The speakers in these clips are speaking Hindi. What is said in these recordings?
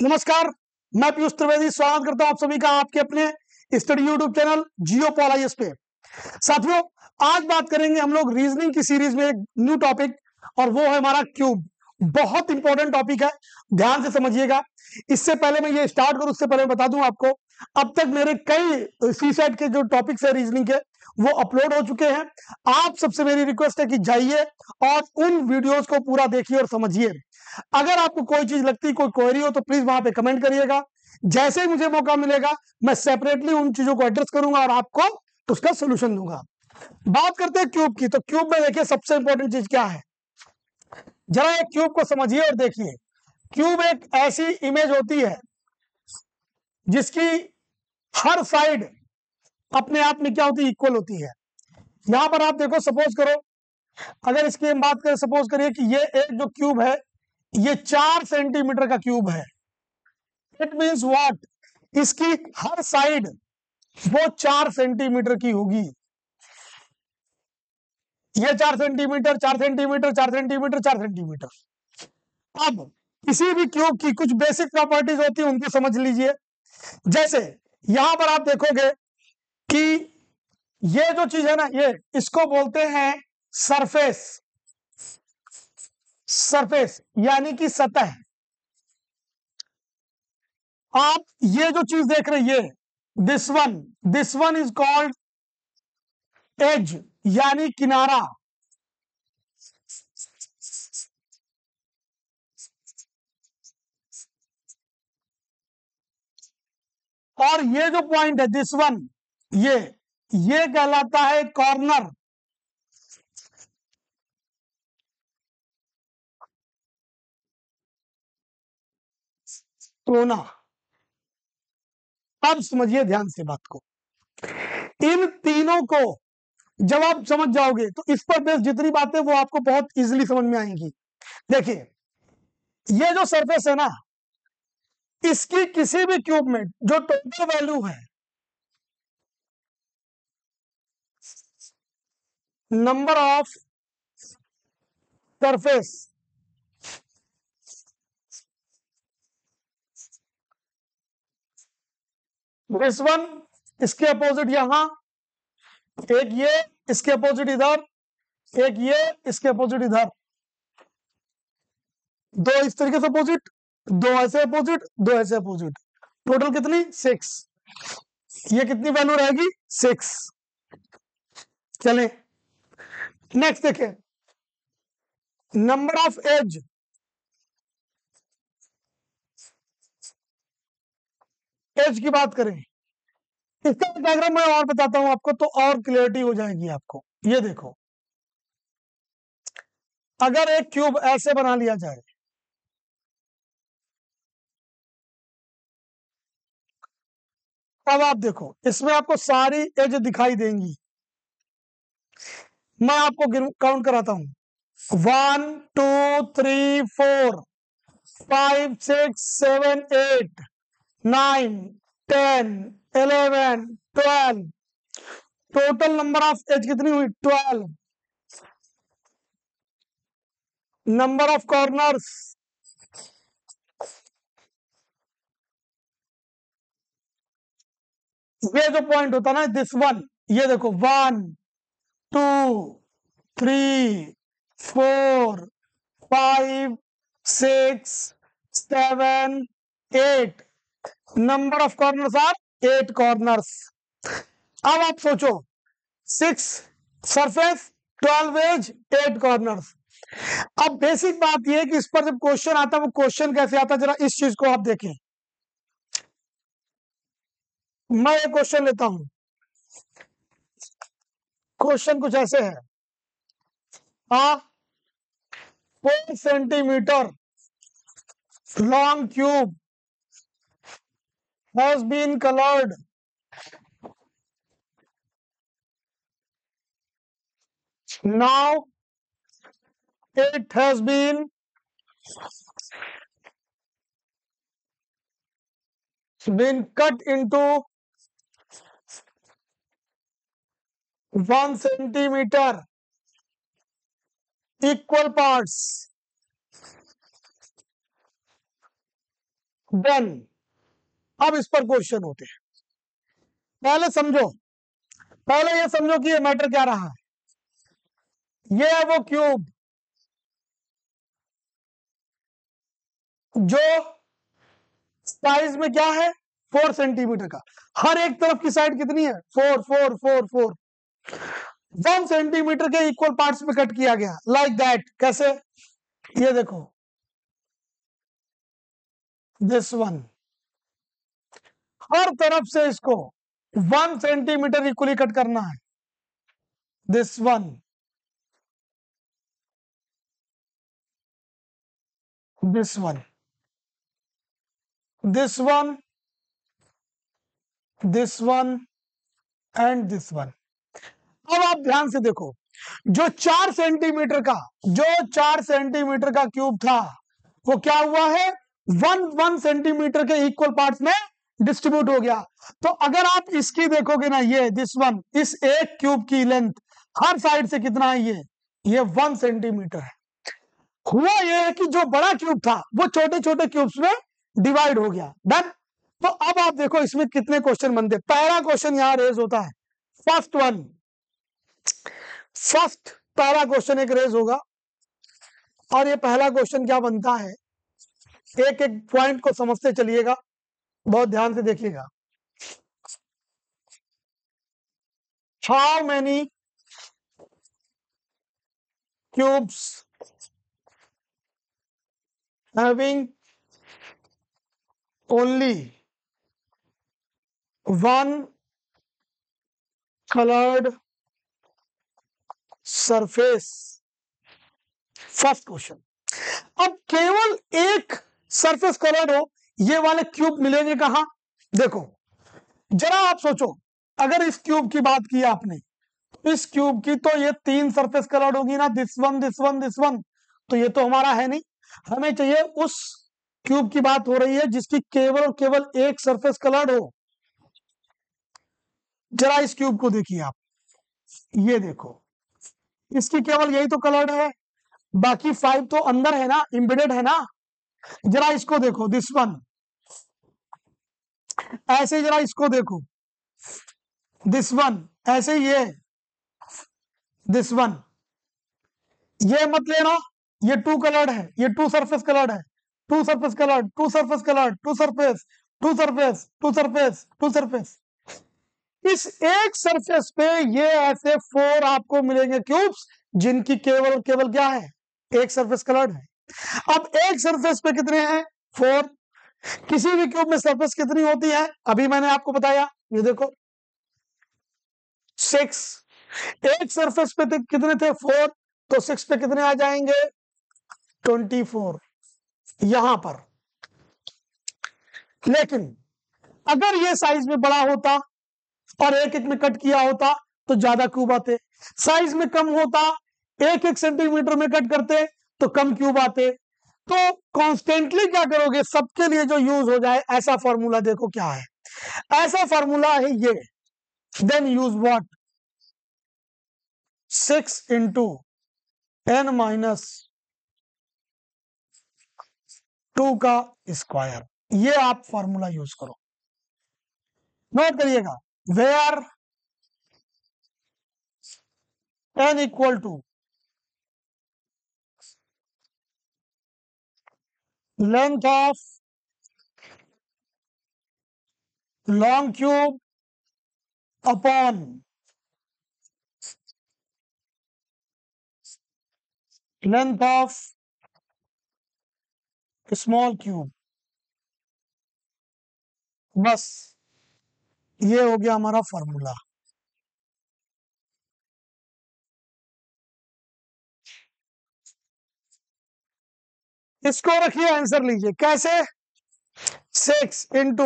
नमस्कार, मैं पीयूष त्रिवेदी स्वागत करता हूं आप सभी का आपके अपने स्टडी यूट्यूब चैनल जियोपॉल आईएएस पे। साथियों, आज बात करेंगे हम लोग रीजनिंग की सीरीज में एक न्यू टॉपिक, और वो है हमारा क्यूब। बहुत इंपॉर्टेंट टॉपिक है, ध्यान से समझिएगा। इससे पहले मैं ये स्टार्ट करूं, उससे पहले मैं बता दूं आपको, अब तक मेरे कई सीसेट के जो टॉपिक्स है रीजनिंग के, वो अपलोड हो चुके हैं। आप सबसे मेरी रिक्वेस्ट है कि जाइए और उन वीडियोस को पूरा देखिए और समझिए। अगर आपको कोई चीज लगती, कोई क्वेरी हो, तो प्लीज वहां पे कमेंट करिएगा। जैसे ही मुझे मौका मिलेगा, मैं सेपरेटली उन चीजों को एड्रेस करूंगा और आपको उसका सोल्यूशन दूंगा। बात करते हैं क्यूब की, तो क्यूब में देखिए सबसे इंपॉर्टेंट चीज क्या है, जरा एक क्यूब को समझिए और देखिए। क्यूब एक ऐसी इमेज होती है जिसकी हर साइड अपने आप में क्या होती है, इक्वल होती है। यहां पर आप देखो, सपोज करो, अगर इसकी हम बात करें, सपोज करिए कि ये एक जो क्यूब है, ये 4 सेंटीमीटर का क्यूब है। इट मीन्स व्हाट, इसकी हर साइड वो 4 सेंटीमीटर की होगी। ये 4 सेंटीमीटर, 4 सेंटीमीटर, 4 सेंटीमीटर, 4 सेंटीमीटर। अब किसी भी क्यूब की कुछ बेसिक प्रॉपर्टीज होती है, उनको समझ लीजिए। जैसे यहां पर आप देखोगे कि ये जो चीज है ना, ये इसको बोलते हैं सरफेस। सरफेस यानी कि सतह। आप ये जो चीज देख रहे हैं, ये this one is called edge, यानी किनारा। और ये जो पॉइंट है, दिस वन, ये कहलाता है कॉर्नर। कोना। अब समझिए ध्यान से बात को। इन तीनों को जब आप समझ जाओगे, तो इस पर बेस जितनी बातें वो आपको बहुत इजीली समझ में आएंगी। देखिए, ये जो सरफेस है ना, इसकी किसी भी क्यूब में जो टोटल वैल्यू है, number of surface, this one, इसके अपोजिट यहां एक, ये इसके अपोजिट इधर एक, ये इसके अपोजिट इधर, दो इस तरीके से अपोजिट, दो ऐसे अपोजिट, दो ऐसे अपोजिट, टोटल कितनी 6। ये कितनी वैल्यू रहेगी 6। चले नेक्स्ट देखें, नंबर ऑफ एज। एज की बात करें, इसका डायग्राम मैं और बताता हूं आपको, तो और क्लियरिटी हो जाएगी आपको। ये देखो, अगर एक क्यूब ऐसे बना लिया जाए, अब आप देखो, इसमें आपको सारी एज दिखाई देंगी। मैं आपको काउंट कराता हूं, 1 2 3 4 5 6 7 8 9 10 11 12। टोटल नंबर ऑफ एज कितनी हुई 12। नंबर ऑफ कॉर्नर्स, ये जो पॉइंट होता है ना, दिस वन, ये देखो 1 2 3 4 5 6 7 8। Number of corners are 8 corners. अब आप सोचो, 6 सरफेस, 12 एज, 8 कॉर्नर्स। अब बेसिक बात यह है कि इस पर जब क्वेश्चन आता है, वो क्वेश्चन कैसे आता है, जरा इस चीज को आप देखें। मैं एक क्वेश्चन लेता हूं, क्वेश्चन कुछ ऐसे है, 4 centimetre long cube has been colored now. It has been cut into 1 centimeter equal parts. Then अब इस पर क्वेश्चन होते हैं। पहले ये समझो कि ये मैटर क्या रहा है। ये है वो क्यूब जो साइज में क्या है 4 सेंटीमीटर का, हर एक तरफ की साइड कितनी है 4 4 4 4, 1 सेंटीमीटर के इक्वल पार्ट्स में कट किया गया लाइक दैट। कैसे, ये देखो दिस वन, हर तरफ से इसको 1 सेंटीमीटर इक्वली कट करना है। This one, this one, this one, this one and this one. अब आप ध्यान से देखो, जो 4 सेंटीमीटर का क्यूब था वो क्या हुआ है 1 सेंटीमीटर के इक्वल पार्ट्स में डिस्ट्रीब्यूट हो गया। तो अगर आप इसकी देखोगे ना, ये दिस वन, इस एक क्यूब की लेंथ हर साइड से कितना है, ये 1 सेंटीमीटर है। हुआ यह है कि जो बड़ा क्यूब था वो छोटे छोटे क्यूब्स में डिवाइड हो गया। डन। तो अब आप देखो इसमें कितने क्वेश्चन बनते। पहला क्वेश्चन यहां रेज होता है, फर्स्ट पहला क्वेश्चन एक रेज होगा, और ये पहला क्वेश्चन क्या बनता है, एक एक पॉइंट को समझते चलिएगा, बहुत ध्यान से देखिएगा। How many cubes having only one colored surface? First question. अब केवल एक सरफेस कलर्ड हो, ये वाले क्यूब मिलेंगे कहां? देखो जरा आप सोचो, अगर इस क्यूब की बात की आपने, इस क्यूब की तो ये 3 सरफेस कलर्ड होगी ना, this one, this one, this one. तो ये तो हमारा है नहीं, हमें चाहिए उस क्यूब की बात हो रही है जिसकी केवल और केवल एक सरफेस कलर्ड हो। जरा इस क्यूब को देखिए आप, ये देखो, इसकी केवल यही तो कलर्ड है, बाकी 5 तो अंदर है ना, एम्बेडेड है ना। जरा इसको देखो, दिस वन, ऐसे जरा इसको देखो, दिस वन, ऐसे ये दिस वन, ये मत लेना, ये 2 कलर्ड है, ये 2 सरफेस कलर्ड है, 2 surface coloured, 2 surface coloured, 2 surface, 2 surface, 2 surface, 2 surface. इस एक सरफेस पे ये ऐसे 4 आपको मिलेंगे क्यूब्स जिनकी केवल केवल क्या है, एक सरफेस कलर्ड है। अब एक सरफेस पे कितने हैं 4। किसी भी क्यूब में सरफेस कितनी होती है, अभी मैंने आपको बताया, ये देखो 6। एक सरफेस पे कितने थे 4, तो 6 पे कितने आ जाएंगे 24 यहां पर। लेकिन अगर ये साइज में बड़ा होता और एक एक में कट किया होता तो ज्यादा क्यूब आते, साइज में कम होता, एक एक सेंटीमीटर में कट करते तो कम क्यूब आते। तो कॉन्स्टेंटली क्या करोगे, सबके लिए जो यूज हो जाए ऐसा फॉर्मूला देखो क्या है, ऐसा फॉर्मूला है ये। Then use what, 6 into n minus 2 का स्क्वायर, ये आप फॉर्मूला यूज करो, नोट करिएगा। Where n equal to length of long cube upon length of small cube, बस ये हो गया हमारा फॉर्मूला। इसको रखिए, आंसर लीजिए कैसे, 6 इंटू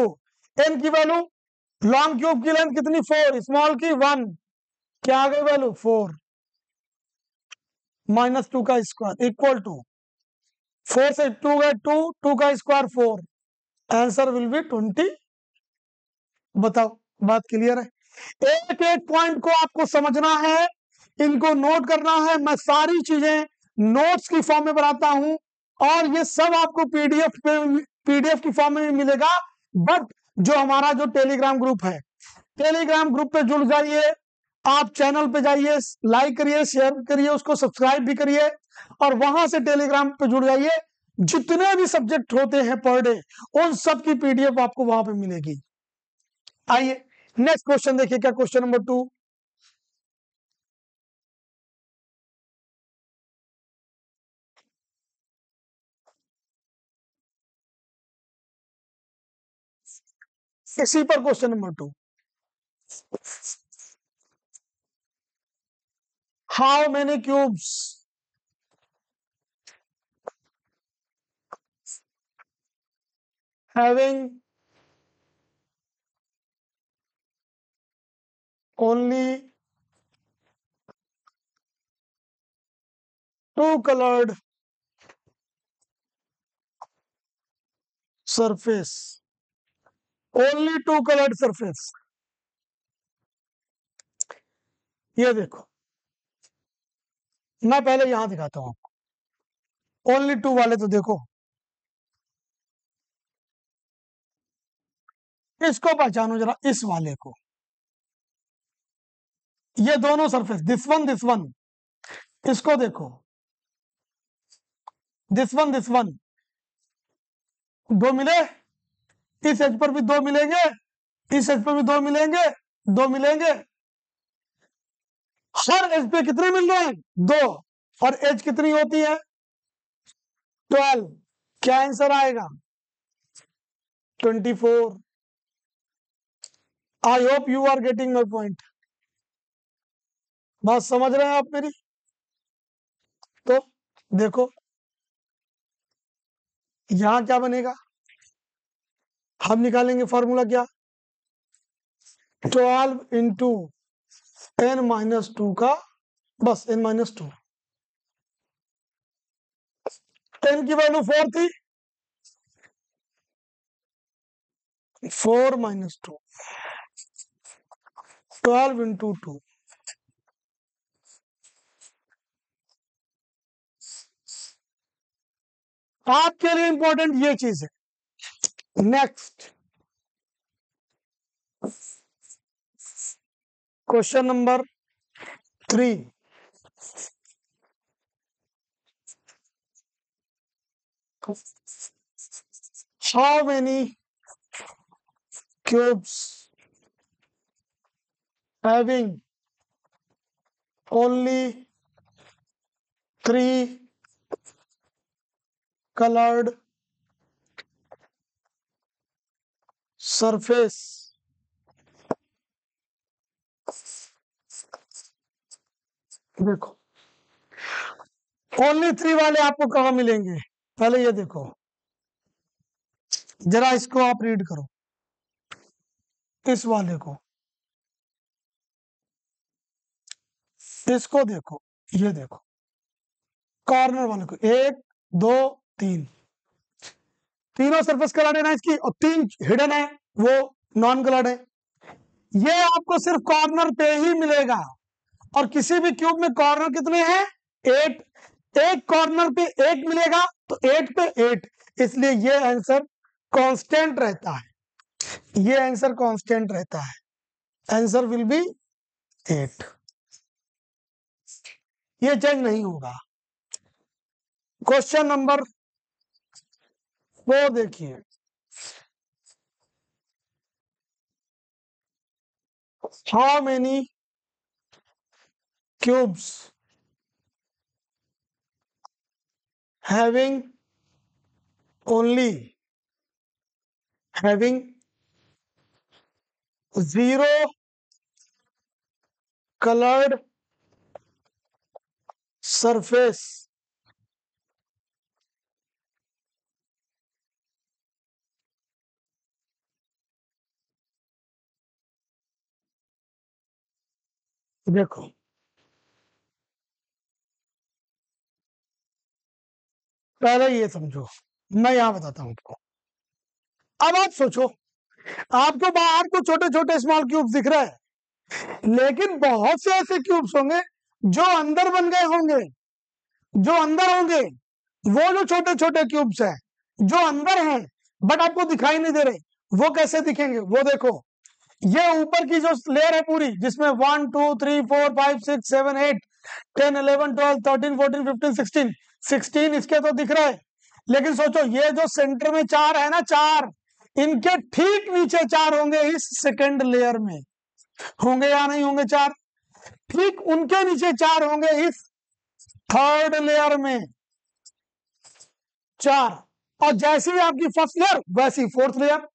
एन की वैल्यू, लॉन्ग क्यूब की लेंथ कितनी 4, स्मॉल की 1, क्या आ गई वैल्यू 4, माइनस 2 का स्क्वायर इक्वल टू 4 से 2 गए 2, 2 का स्क्वायर 4, आंसर विल बी 20। बताओ बात क्लियर है? एक एक पॉइंट को आपको समझना है, इनको नोट करना है। मैं सारी चीजें नोट्स की फॉर्म में बनाता हूं और ये सब आपको पीडीएफ की फॉर्म में भी मिलेगा, बट जो हमारा जो टेलीग्राम ग्रुप है, टेलीग्राम ग्रुप पे जुड़ जाइए, आप चैनल पे जाइए, लाइक करिए, शेयर करिए, उसको सब्सक्राइब भी करिए, और वहां से टेलीग्राम पे जुड़ जाइए। जितने भी सब्जेक्ट होते हैं पर डे, उन सब की पीडीएफ आपको वहां पे मिलेगी। आइए नेक्स्ट क्वेश्चन देखिए, क्या क्वेश्चन नंबर 2। इसी पर question number 2, how many cubes having only two colored surface, only two colored surface। ये देखो, मैं पहले यहां दिखाता हूं आपको, ओनली टू वाले तो देखो, इसको पहचानो जरा, इस वाले को, ये दोनों सरफेस, दिस वन, इसको देखो, दिस वन, दो मिले, इस एज पर भी दो मिलेंगे, इस एज पर भी दो मिलेंगे, दो मिलेंगे, हर एज पे कितने मिल रहे हैं? दो, और एज कितनी होती है? 12। क्या आंसर आएगा? 24। I hope you are getting my point. बात समझ रहे हैं आप मेरी? तो देखो, यहां क्या बनेगा, हम निकालेंगे फॉर्मूला क्या, 12 इंटू n-2 का, बस n-2, n की वैल्यू 4 थी, 4 - 2, 12 इंटू 2। आपके लिए इंपॉर्टेंट ये चीज है। Next question number 3, how many cubes having only 3 colored surface देखो, ओनली 3 वाले आपको कहां मिलेंगे? पहले ये देखो, जरा इसको आप रीड करो, इस वाले को, इसको देखो, ये देखो, कॉर्नर वाले को, 1 2 3, तीनों सरफेस कलर्ड है ना इसकी, और 3 हिडन है, वो नॉन कलर्ड है। ये आपको सिर्फ कॉर्नर पे ही मिलेगा, और किसी भी क्यूब में कॉर्नर कितने हैं? 8। एक कॉर्नर पे 8 मिलेगा, तो 8 पे 8, इसलिए ये आंसर कांस्टेंट रहता है, ये आंसर कांस्टेंट रहता है, आंसर विल बी 8, ये चेंज नहीं होगा। क्वेश्चन नंबर 4 देखिए, how many cubes having only 0 colored surface देखो, पहले ये समझो, मैं यहां बताता हूं आपको। अब आप सोचो, आपको बाहर को छोटे छोटे स्मॉल क्यूब्स दिख रहे हैं, लेकिन बहुत से ऐसे क्यूब्स होंगे जो अंदर बन गए होंगे, जो अंदर होंगे, वो जो छोटे छोटे क्यूब्स हैं जो अंदर हैं, बट आपको दिखाई नहीं दे रहे। वो कैसे दिखेंगे, वो देखो, ये ऊपर की जो लेयर है पूरी, जिसमें 1 2 3 4 5 6 7 8 10 11 12 13 14 15 16 16 इसके तो दिख रहा है। लेकिन सोचो, ये जो सेंटर में 4 है ना, 4, इनके ठीक नीचे 4 होंगे इस सेकंड लेयर में, होंगे या नहीं होंगे 4? ठीक उनके नीचे 4 होंगे इस थर्ड लेयर में, 4। और जैसी ही आपकी फर्स्ट लेयर वैसी फोर्थ लेयर।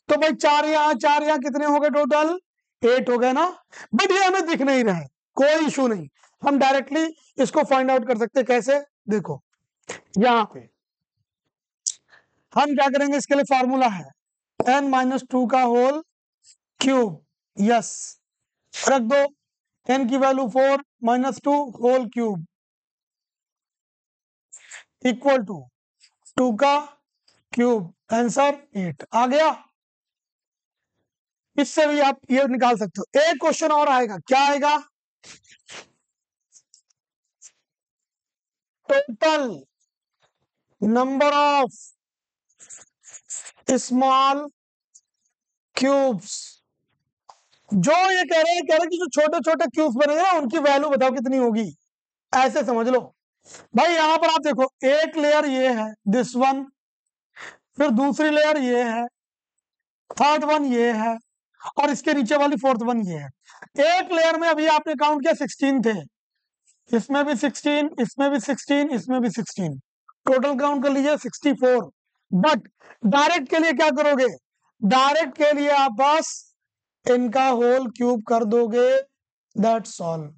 तो भाई 4 यहाँ 4 यहाँ कितने हो गए टोटल? 8 हो गए ना। बट ये हमें दिख नहीं रहा है, कोई इशू नहीं, हम डायरेक्टली इसको फाइंड आउट कर सकते हैं। कैसे? देखो यहां पे हम क्या करेंगे, इसके लिए फॉर्मूला है n-2 का होल क्यूब। यस, रख दो, n की value 4 -2 whole cube equal to 2 का क्यूब, आंसर 8 आ गया। इससे भी आप ये निकाल सकते हो। एक क्वेश्चन और आएगा, क्या आएगा? Total number of small cubes. जो ये कह रहे हैं कि जो छोटे छोटे क्यूब्स बने हैं उनकी वैल्यू बताओ कितनी होगी, ऐसे समझ लो। भाई यहां पर आप देखो, एक लेयर ये है, दिस वन, फिर दूसरी लेयर ये है, थर्ड वन ये है, और इसके नीचे वाली फोर्थ वन ये है। एक लेयर में अभी आपने काउंट किया 16 थे, इसमें भी 16, इसमें भी 16, इसमें भी 16, टोटल काउंट कर लीजिए 64। बट डायरेक्ट के लिए क्या करोगे? डायरेक्ट के लिए आप बस इनका होल क्यूब कर दोगे, दैट्स ऑल।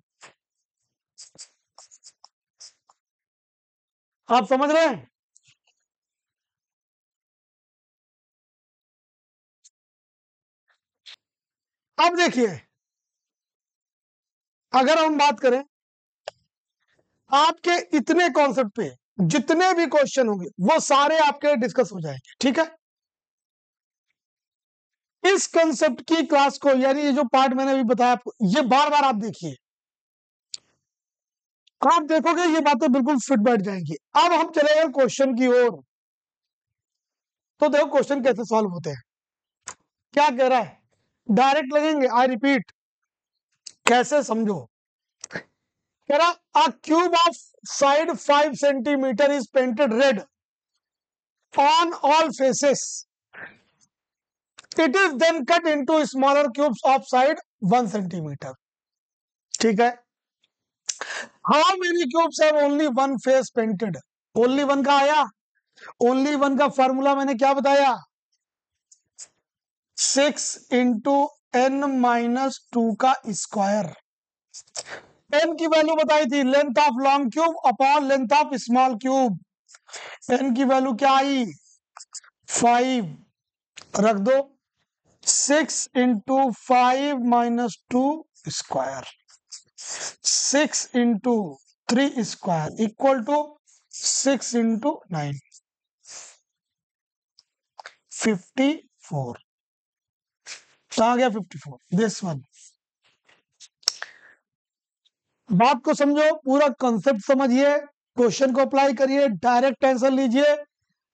आप समझ रहे हैं? अब देखिए, अगर हम बात करें आपके इतने कॉन्सेप्ट पे, जितने भी क्वेश्चन होंगे वो सारे आपके डिस्कस हो जाएंगे, ठीक है? इस कंसेप्ट की क्लास को, यानी ये जो पार्ट मैंने अभी बताया आपको, ये बार बार आप देखिए, आप देखोगे ये बातें बिल्कुल फिट बैठ जाएंगी। अब हम चले गए क्वेश्चन की ओर। तो देखो क्वेश्चन कैसे सॉल्व होते हैं। क्या कह रहा है? डायरेक्ट लगेंगे, आई रिपीट, कैसे समझो। कह रहा, a cube of side 5 centimetre is painted red on all faces, it is then cut into smaller cubes of side 1 centimetre. ठीक है, how many cubes have only one face painted? Only one का आया, ओनली वन का फॉर्मूला मैंने क्या बताया? 6 इंटू n-2 का स्क्वायर। n की वैल्यू बताई थी, length of long cube upon length of small cube. n की वैल्यू क्या आई? 5, रख दो, 6 into 5 -2 square, 6 into 3 square equal to 6 into 9, 54। तो आ गया 54, दिस वन। बात को समझो, पूरा कॉन्सेप्ट समझिए, क्वेश्चन को अप्लाई करिए, डायरेक्ट आंसर लीजिए।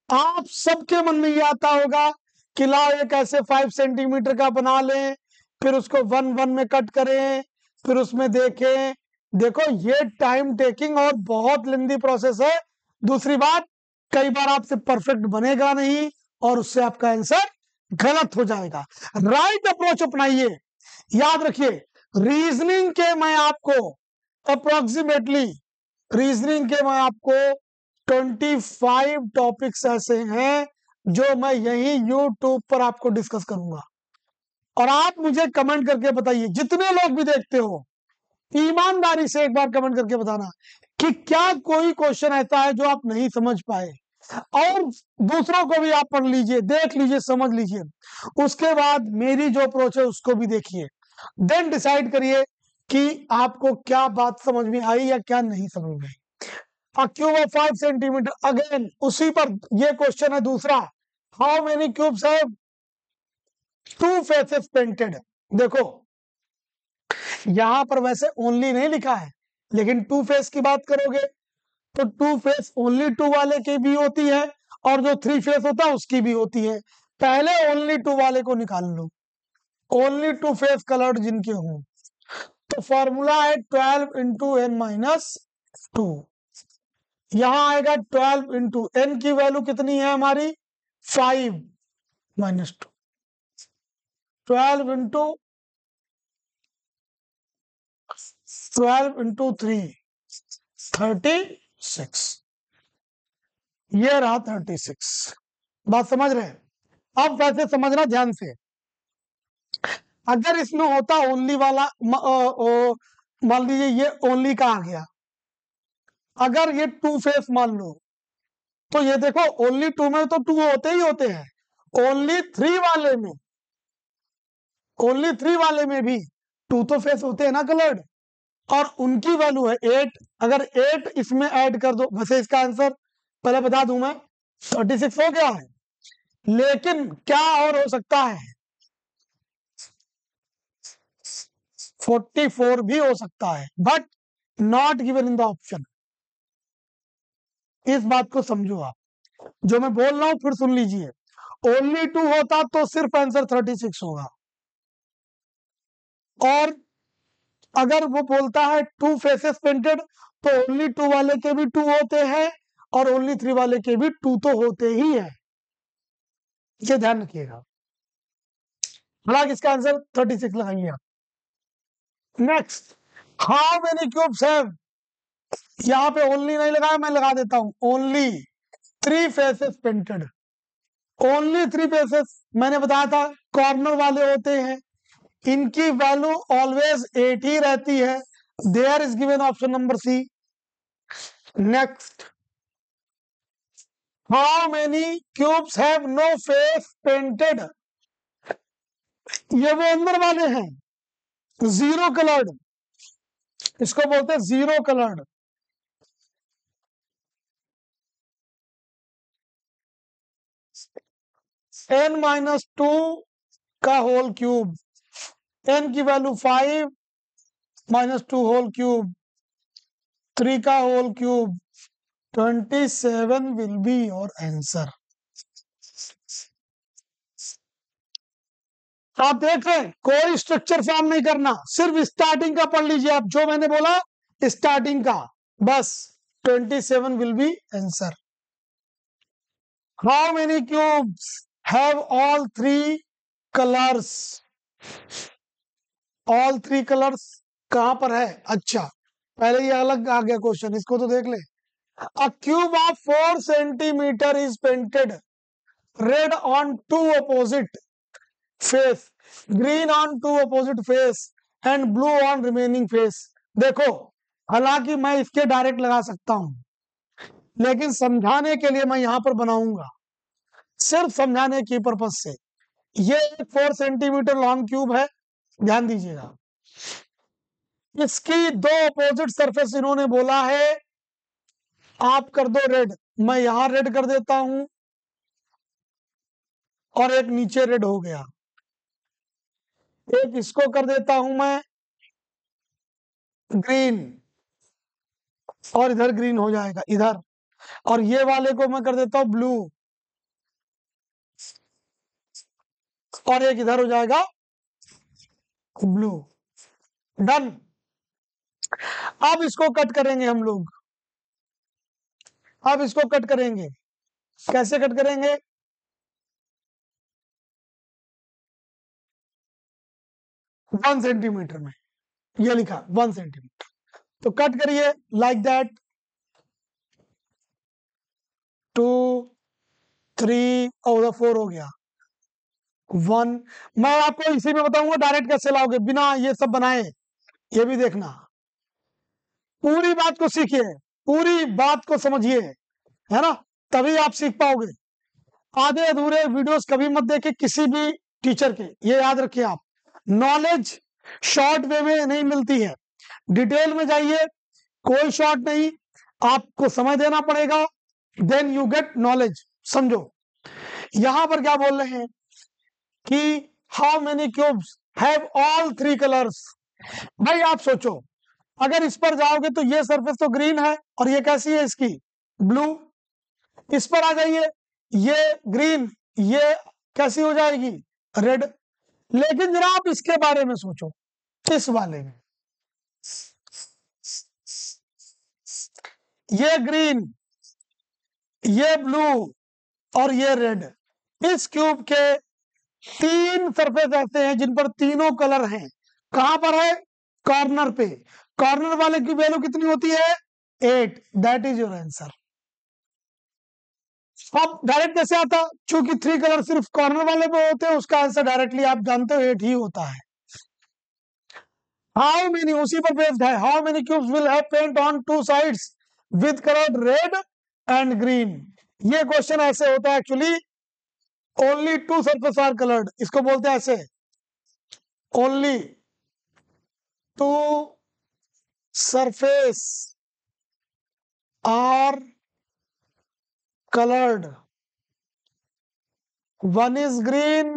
आप सबके मन में ये आता होगा कि लाओ ये कैसे 5 सेंटीमीटर का बना लें, फिर उसको 1 में कट करें, फिर उसमें देखें। देखो ये टाइम टेकिंग और बहुत लेंदी प्रोसेस है। दूसरी बात, कई बार आपसे परफेक्ट बनेगा नहीं और उससे आपका आंसर गलत हो जाएगा। राइट अप्रोच अपनाइए। याद रखिए, रीजनिंग के मैं आपको अप्रोक्सीमेटली, रीजनिंग के मैं आपको 25 टॉपिक्स ऐसे हैं जो मैं यही यूट्यूब पर आपको डिस्कस करूंगा। और आप मुझे कमेंट करके बताइए, जितने लोग भी देखते हो, ईमानदारी से एक बार कमेंट करके बताना कि क्या कोई क्वेश्चन ऐसा है जो आप नहीं समझ पाए, और दूसरों को भी आप पढ़ लीजिए, देख लीजिए, समझ लीजिए। उसके बाद मेरी जो अप्रोच है उसको भी देखिए, देन डिसाइड करिए कि आपको क्या बात समझ में आई या क्या नहीं समझ में आई। क्यूब ऑफ 5 सेंटीमीटर, अगेन उसी पर ये क्वेश्चन है दूसरा, how many cubes have 2 faces painted? देखो यहां पर वैसे ओनली नहीं लिखा है, लेकिन 2 फेस की बात करोगे तो 2 फेस ओनली 2 वाले की भी होती है और जो 3 फेस होता है उसकी भी होती है। पहले ओनली 2 वाले को निकाल लो, ओनली 2 फेस कलर्ड जिनके हों। तो फॉर्मूला है 12 इंटू एन माइनस 2। यहां आएगा 12 इंटू एन की वैल्यू कितनी है हमारी 5 माइनस 2, 12 इंटू 3 36, ये रहा 36। बात समझ रहे हैं? अब वैसे समझना ध्यान से, अगर इसमें होता ओनली वाला, मान लीजिए ये ओनली का आ गया, अगर ये 2 फेस मान लो, तो ये देखो ओनली 2 में तो 2 होते ही होते हैं, ओनली 3 वाले में, ओनली 3 वाले में भी 2 तो फेस होते हैं ना कलर्ड, और उनकी वैल्यू है 8। अगर 8 इसमें ऐड कर दो, वैसे इसका आंसर पहले बता दूं मैं 36 हो गया है, लेकिन क्या और हो सकता है 44 भी हो सकता है, but not given in the option. इस बात को समझो आप, जो मैं बोल रहा हूं फिर सुन लीजिए। ओनली 2 होता तो सिर्फ आंसर 36 होगा, और अगर वो बोलता है 2 फेसेस पेंटेड, तो ओनली 2 वाले के भी 2 होते हैं और ओनली 3 वाले के भी 2 तो होते ही है, ये ध्यान रखिएगा। हालांकि इसका आंसर 36 लगाइए आप। Next, how many cubes have, यहां पे ओनली नहीं लगाया, मैं लगा देता हूं only 3 faces painted. Only 3 faces मैंने बताया था कॉर्नर वाले होते हैं, इनकी वैल्यू ऑलवेज 8 ही रहती है। There is given option number C. Next, how many cubes have no face painted, ये वो अंदर वाले हैं जीरो कलर्ड, इसको बोलते हैं जीरो कलर्ड। n माइनस 2 का होल क्यूब, n की वैल्यू 5 माइनस 2 होल क्यूब, 3 का whole cube, 27 will be your answer. आप देख रहे हैं, कोई स्ट्रक्चर फॉर्म नहीं करना, सिर्फ स्टार्टिंग का पढ़ लीजिए आप, जो मैंने बोला स्टार्टिंग का, बस 27 will B answer. How many cubes have all 3 colours, all 3 colours कहां पर है? अच्छा, पहले ये अलग आ गया क्वेश्चन, इसको तो देख ले। अ cube of 4 centimetre is painted red on 2 opposite face, green on 2 opposite face and blue on remaining face. देखो, हालांकि मैं इसके डायरेक्ट लगा सकता हूं, लेकिन समझाने के लिए मैं यहां पर बनाऊंगा, सिर्फ समझाने की पर्पज से। ये 4 सेंटीमीटर लॉन्ग क्यूब है, ध्यान दीजिएगा। इसकी 2 अपोजिट सरफेस इन्होंने बोला है आप कर दो रेड, मैं यहां रेड कर देता हूं, और एक नीचे रेड हो गया। एक इसको कर देता हूं मैं ग्रीन, और इधर ग्रीन हो जाएगा इधर, और ये वाले को मैं कर देता हूं ब्लू, और एक इधर हो जाएगा ब्लू। डन। अब इसको कट करेंगे हम लोग, अब इसको कट करेंगे, कैसे कट करेंगे? वन सेंटीमीटर में, ये लिखा 1 सेंटीमीटर, तो कट करिए लाइक दैट, 2 3 और 4 हो गया 1। मैं आपको इसी में बताऊंगा डायरेक्ट कैसे लाओगे बिना ये सब बनाए, ये भी देखना। पूरी बात को सीखिए, पूरी बात को समझिए, है ना, तभी आप सीख पाओगे। आधे अधूरे वीडियोस कभी मत देखे किसी भी टीचर के, ये याद रखिए आप। नॉलेज शॉर्ट वे में नहीं मिलती है, डिटेल में जाइए, कोई शॉर्ट नहीं, आपको समय देना पड़ेगा, देन यू गेट नॉलेज। समझो यहां पर क्या बोल रहे हैं कि how many cubes have all 3 colours. भाई आप सोचो, अगर इस पर जाओगे तो ये सरफेस तो ग्रीन है, और ये कैसी है इसकी ब्लू। इस पर आ जाइए, ये ग्रीन, ये कैसी हो जाएगी, रेड। लेकिन जरा आप इसके बारे में सोचो, इस वाले में, ये ग्रीन, ये ब्लू और ये रेड। इस क्यूब के 3 सरफेस ऐसे हैं जिन पर तीनों कलर हैं। कहां पर है, कॉर्नर पे। कॉर्नर वाले की वैल्यू कितनी होती है, 8। That is your answer. अब डायरेक्ट कैसे आता, चूंकि 3 कलर सिर्फ कॉर्नर वाले पे होते हैं, उसका आंसर डायरेक्टली आप जानते हो 8 ही होता है। हाउ मेनी, उसी पर बेस्ड है, how many cubes will have paint on 2 sides with coloured red and green. ये क्वेश्चन ऐसे होता है actually, only 2 surface are coloured, इसको बोलते हैं ऐसे, only 2 surface are colored, one is green,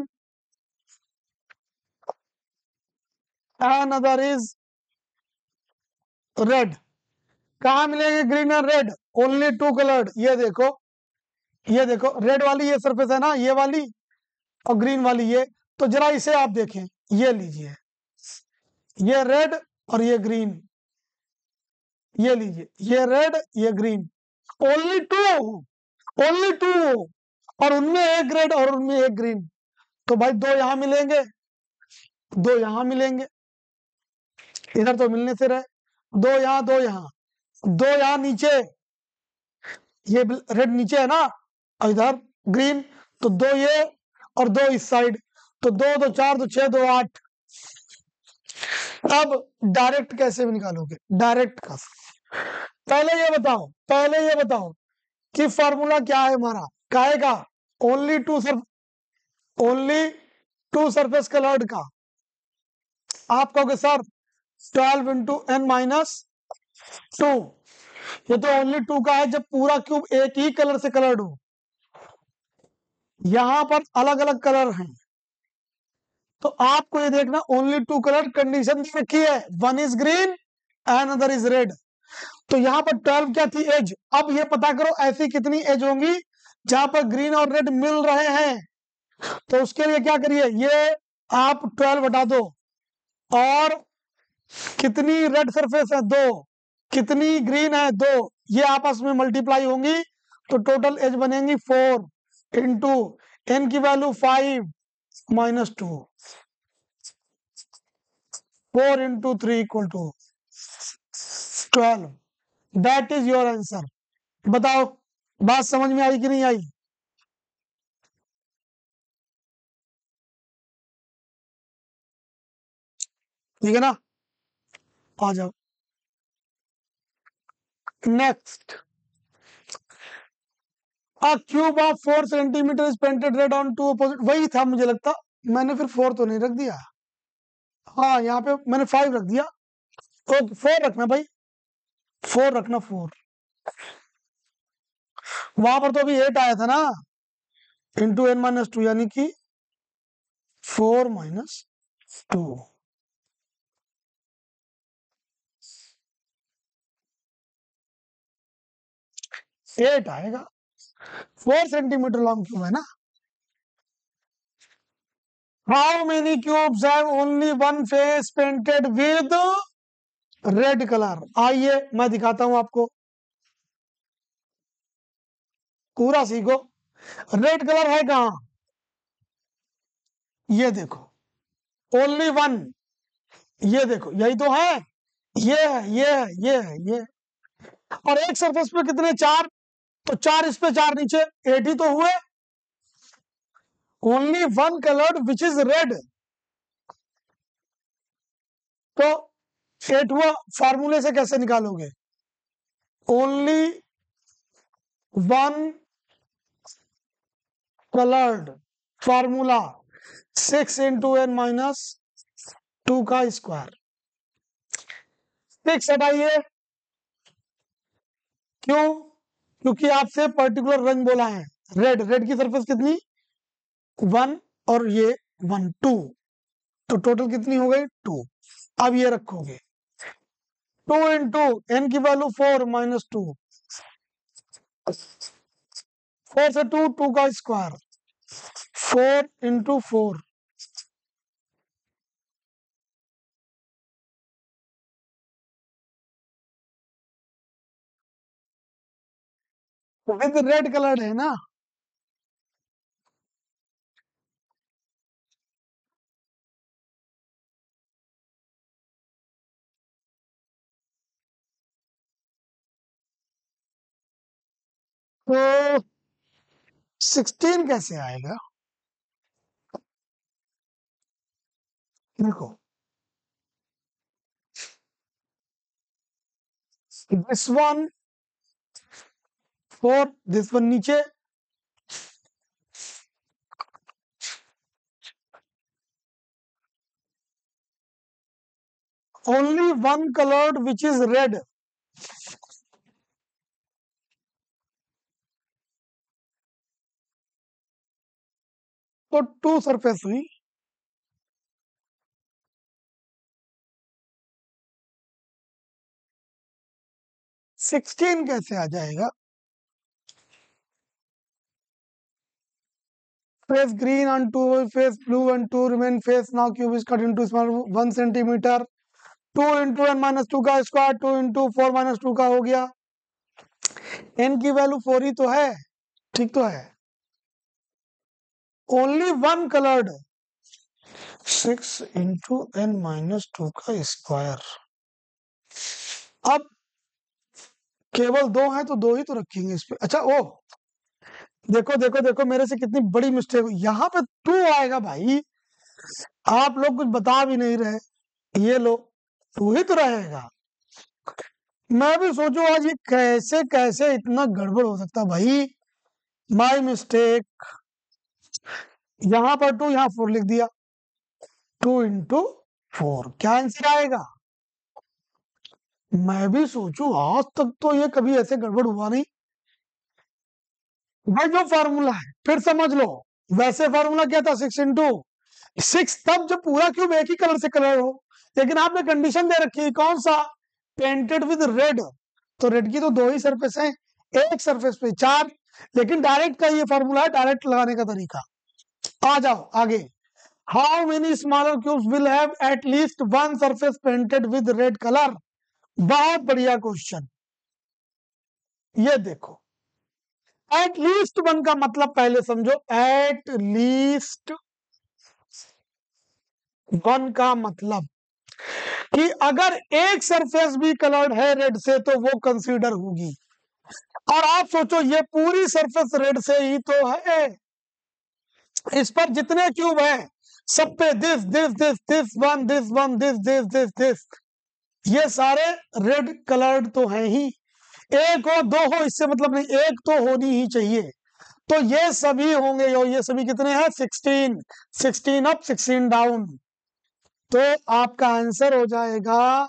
another is red। कहा मिलेंगे ग्रीन और रेड, ओनली 2 कलर्ड। ये देखो, ये देखो, रेड वाली ये सरफेस है ना, ये वाली, और ग्रीन वाली ये। तो जरा इसे आप देखें, ये लीजिए, ये रेड और ये ग्रीन, ये लीजिए, ये रेड ये ग्रीन, ओनली 2, ओनली 2, और उनमें एक रेड और उनमें एक ग्रीन। तो भाई 2 यहां मिलेंगे, 2 यहां मिलेंगे, इधर तो मिलने से रहे, 2 यहां, 2 यहां, 2 यहां नीचे, ये रेड नीचे है ना, और इधर ग्रीन, तो 2 ये और 2 इस साइड, तो 2 2 4 2 6 2 8। अब डायरेक्ट कैसे भी निकालोगे, डायरेक्ट का पहले ये बताओ कि फॉर्मूला क्या है हमारा, काहे का, ओनली ओनली 2 सरफेस कलर्ड का। आप कहोगे सर 12 इंटू n माइनस 2, ये तो ओनली 2 का है जब पूरा क्यूब एक ही कलर से कलर्ड हो। यहां पर अलग अलग कलर हैं, तो आपको ये देखना ओनली 2 कलर कंडीशन रखी है, one is green and other is red. तो यहां पर 12 क्या थी, एज। अब ये पता करो ऐसी कितनी एज होंगी जहां पर ग्रीन और रेड मिल रहे हैं। तो उसके लिए क्या करिए, ये आप 12 हटा दो, और कितनी रेड सरफेस है, 2, कितनी ग्रीन है, 2, ये आपस में मल्टीप्लाई होंगी, तो टोटल एज बनेंगी 4 इंटू एन की value 5 minus 2, 4 into 3 equal to 12। That is your answer. बताओ बात समझ में आई कि नहीं आई। ठीक है ना, आ जाओ next. A cube of 4 centimetre is painted red on 2 opposite, वही था मुझे लगता, मैंने फिर 4 तो नहीं रख दिया, हाँ यहाँ पे मैंने 5 रख दिया, तो 4 रखना भाई, 4 रखना, 4। वहां पर तो अभी 8 आया था ना, इंटू n माइनस 2, यानी कि 4 माइनस 2। 8 आएगा, 4 सेंटीमीटर लॉन्ग क्यूब है ना। How many cubes have only one face painted with red colour. आइए मैं दिखाता हूं आपको, पूरा सीखो। रेड कलर है कहां, ये देखो, ओनली वन, ये देखो, यही तो है, ये है, ये है, ये है, ये। और एक सरफेस पे कितने, 4, तो 4 इस पे 4 नीचे, 8 ही तो हुए। Only one coloured which is red, तो 8 हुआ। फार्मूले से कैसे निकालोगे, only one coloured, formula 6 into n minus 2 का स्क्वायर। 6 हटाइए, क्यों, क्योंकि आपसे पर्टिकुलर रंग बोला है, रेड, रेड की सरफेस कितनी, 1, और ये 1 2, तो टोटल कितनी हो गई, 2। अब ये रखोगे, 2 इंटू एन की वैल्यू 4 माइनस 2, 4 से 2, 2 का square, 4 into 4, with red coloured है ना। तो 16 कैसे आएगा? देखो, दिस वन 4, दिस वन नीचे, only one colored which is red. तो 2 सरफेस हुई। 16 कैसे आ जाएगा? face green on 2, face blue on 2, remain face, now cube is cut into small 1 centimeter, 2 into n minus 2 का स्क्वायर, 2 into 4 minus 2 का हो गया। n की वैल्यू 4 ही तो है, ठीक तो है। Only one coloured, 6 into n minus 2 का स्क्वायर। अब केवल 2 है तो 2 ही तो रखेंगे इस पे। अच्छा, ओ देखो देखो देखो, मेरे से कितनी बड़ी मिस्टेक हुई, यहाँ पे 2 आएगा भाई, आप लोग कुछ बता भी नहीं रहे। ये लो, 2 ही तो रहेगा। मैं भी सोचू आज ये कैसे कैसे इतना गड़बड़ हो सकता भाई, माय मिस्टेक। यहाँ पर 2, यहाँ 4 लिख दिया, 2 इंटू 4 क्या आंसर आएगा? मैं भी सोचू आज तक तो ये कभी ऐसे गड़बड़ हुआ नहीं भाई। जो फार्मूला है फिर समझ लो, वैसे फार्मूला क्या था, 6 तब जब पूरा क्यूब एक ही कलर से कलर हो, लेकिन आपने कंडीशन दे रखी है कौन सा, पेंटेड विद रेड। तो रेड की तो 2 ही सरफेस है, एक सरफेस पे 4। लेकिन डायरेक्ट का ये फॉर्मूला है, डायरेक्ट लगाने का तरीका। आ जाओ आगे। How many smaller cubes will have eight least one surface painted with red colour? बहुत बढ़िया क्वेश्चन। ये देखो, एट लीस्ट वन का मतलब पहले समझो। एट लीस्ट वन का मतलब कि अगर एक सरफेस भी कलर्ड है रेड से तो वो कंसीडर होगी। और आप सोचो ये पूरी सरफेस रेड से ही तो है, इस पर जितने क्यूब है सब पे this this this this one this one this this this this, ये सारे रेड कलर्ड तो हैं ही। एक हो दो हो इससे मतलब नहीं, एक तो होनी ही चाहिए। तो ये सभी होंगे, और ये सभी कितने हैं, 16। 16 अप 16 डाउन। तो आपका आंसर हो जाएगा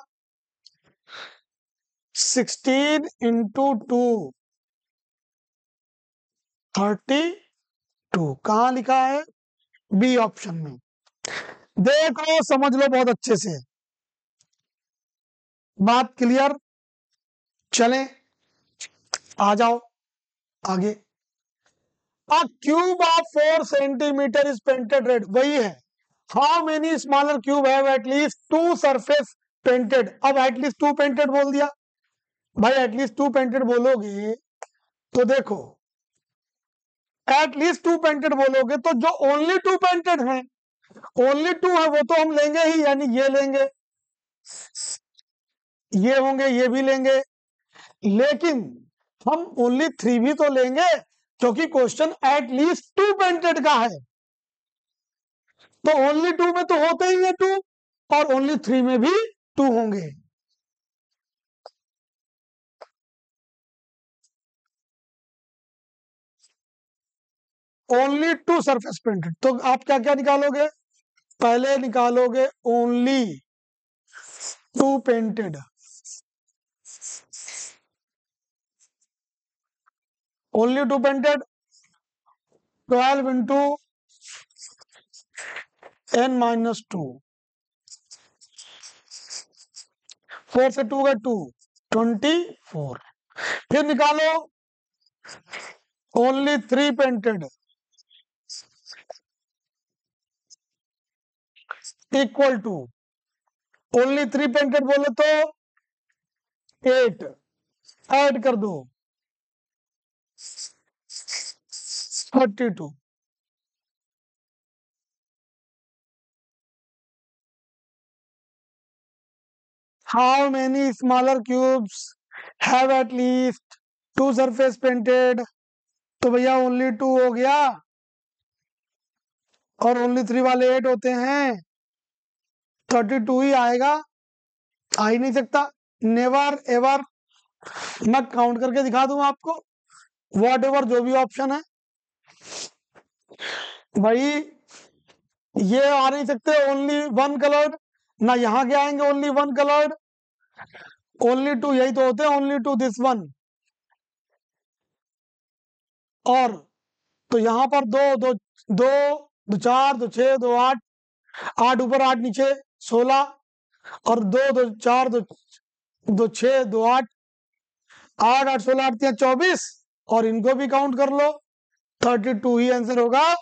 16 इंटू 2, 32। कहाँ लिखा है, बी ऑप्शन में। देख लो समझ लो बहुत अच्छे से, बात क्लियर। चलें, आ जाओ आगे। अ cube of 4 centimetre is painted red, वही है। How many smaller cube have at least 2 surface painted. अब एटलीस्ट 2 पेंटेड बोल दिया भाई, एटलीस्ट 2 पेंटेड बोलोगे तो देखो, एटलीस्ट 2 पेंटेड बोलोगे तो जो ओनली 2 पेंटेड है, ओनली 2 है वो तो हम लेंगे ही, यानी ये लेंगे, ये होंगे, ये भी लेंगे। लेकिन हम ओनली 3 भी तो लेंगे, क्योंकि क्वेश्चन एटलीस्ट 2 पेंटेड का है। तो ओनली 2 में तो होते ही है 2, और ओनली 3 में भी 2 होंगे। ओनली 2 सरफेस पेंटेड, तो आप क्या क्या निकालोगे, पहले निकालोगे only 2 painted, only 2 painted, 12 into n minus 2, 4 से 2 का 2, 24। फिर निकालो only 3 painted equal to, only 3 painted बोले तो 8 ऐड कर दो 32. How many smaller cubes have at least 2 surface painted? तो भैया only 2 हो गया और only 3 वाले 8 होते हैं, 32 ही आएगा, आ ही नहीं सकता. Never ever. मैं काउंट करके दिखा दूं आपको, वॉट एवर जो भी ऑप्शन है भाई, ये आ नहीं सकते ओनली 1 कलर्ड, ना यहाँ के आएंगे ओनली 1 कलर्ड, ओनली 2 यही तो होते हैं, ओनली 2 दिस वन. और तो यहाँ पर 2 2 2 4 2 6 2 8, 8 ऊपर 8 नीचे 16, और 2 2 4 2 6 2 8, 8 8 16 8 3 24, और इनको भी काउंट कर लो, 32 ही आंसर होगा.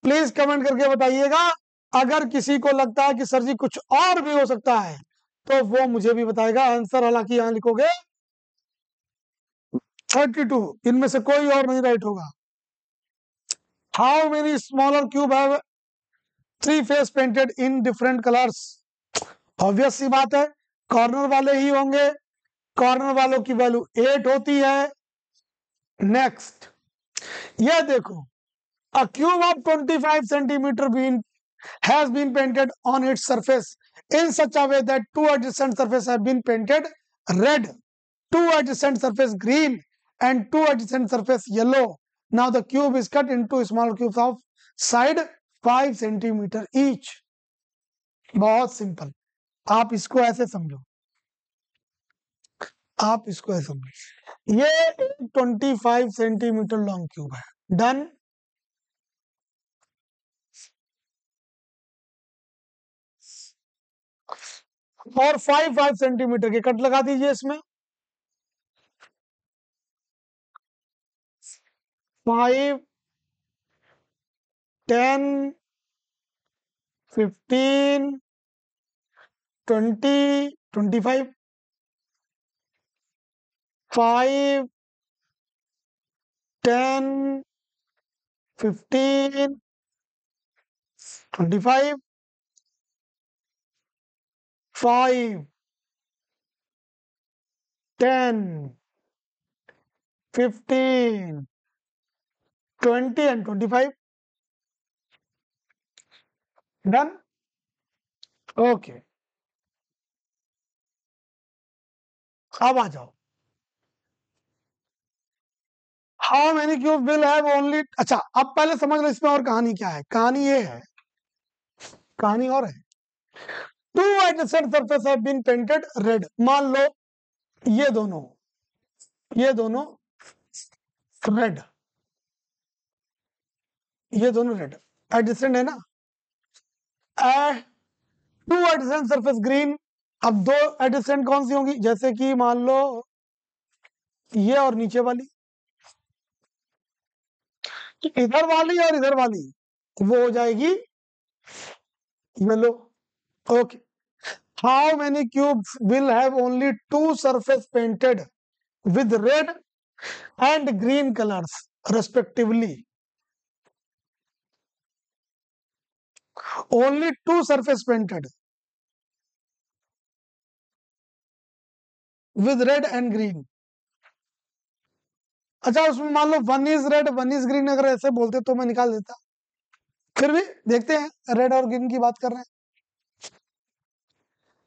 प्लीज कमेंट करके बताइएगा. अगर किसी को लगता है कि सर जी कुछ और भी हो सकता है तो वो मुझे भी बताएगा. आंसर हालांकि यहां लिखोगे 32, इनमें से कोई और नहीं राइट होगा. How many smaller cube have 3 face painted in different colours? Obvious सी बात है, कॉर्नर वाले ही होंगे. कॉर्नर वालों की वैल्यू 8 होती है. नेक्स्ट, ये देखो, a cube of 25 centimeter has been painted on its surface in such a way that 2 adjacent surfaces have been painted red, 2 adjacent surface green, and 2 adjacent surface yellow. Now the cube is cut into small cubes of side 5 centimeter each. बहुत सिंपल. आप इसको ऐसे समझो, आप इसको ऐसे समझो, ये 25 सेंटीमीटर लॉन्ग क्यूब है. डन. और 5 सेंटीमीटर के कट लगा दीजिए इसमें. 5 10 15 20 25, 5 10 15 25, 5 10 15 20 and 25. Done. Okay. अब आ जाओ. How many cube will have only. अच्छा, अब पहले समझ लो इसमें और कहानी क्या है. कहानी ये है, कहानी और है. 2 adjacent surfaces have been painted red. मान लो ये दोनों रेड, ये दोनों रेड एडजेसेंट है ना. 2 एडजेसेंट सरफेस ग्रीन. अब 2 एडजेसेंट कौन सी होंगी, जैसे कि मान लो ये और नीचे वाली, इधर वाली और इधर वाली, वो हो जाएगी yellow. Okay. How many cubes will have only 2 surface painted with red and green colors respectively? Only 2 surface painted with red and green. अच्छा, उसमें मान लो 1 is red 1 is green, अगर ऐसे बोलते तो मैं निकाल देता. फिर भी देखते हैं, रेड और ग्रीन की बात कर रहे हैं.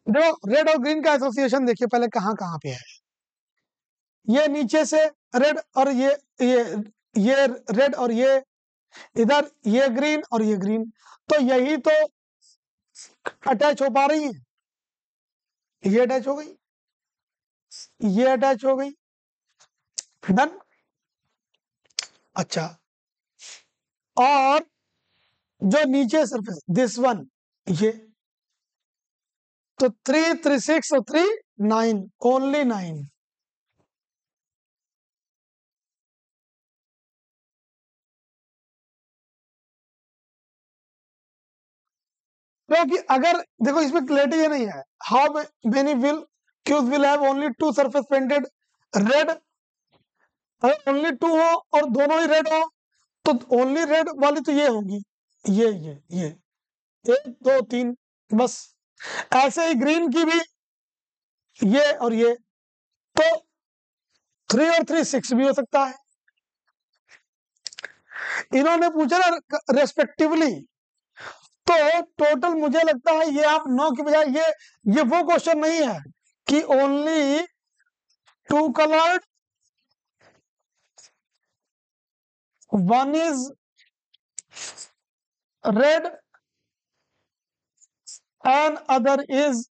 देखो, रेड और ग्रीन का एसोसिएशन देखिए पहले कहाँ कहाँ पे है. ये नीचे से रेड और ये रेड और ये इधर ये ग्रीन और ये ग्रीन, तो यही तो अटैच हो पा रही है. ये अटैच हो गई, ये अटैच हो गई. डन. अच्छा, और जो नीचे सरफेस दिस वन, ये तो 3 3 6 और 3 9, ओनली 9. क्योंकि अगर देखो इसमें क्लैरिटी ये नहीं है, how many will cubes will have only two surface painted red, अगर ओनली टू हो और दोनों ही रेड हो तो ओनली रेड वाली तो ये होगी, ये 1 2 3, बस। ऐसे ही ग्रीन की भी ये और ये, तो 3 और 3 6 भी हो सकता है। इन्होंने पूछा ना रेस्पेक्टिवली, तो टोटल मुझे लगता है ये आप 9 की बजाय ये वो क्वेश्चन नहीं है कि only two coloured, one is red and other is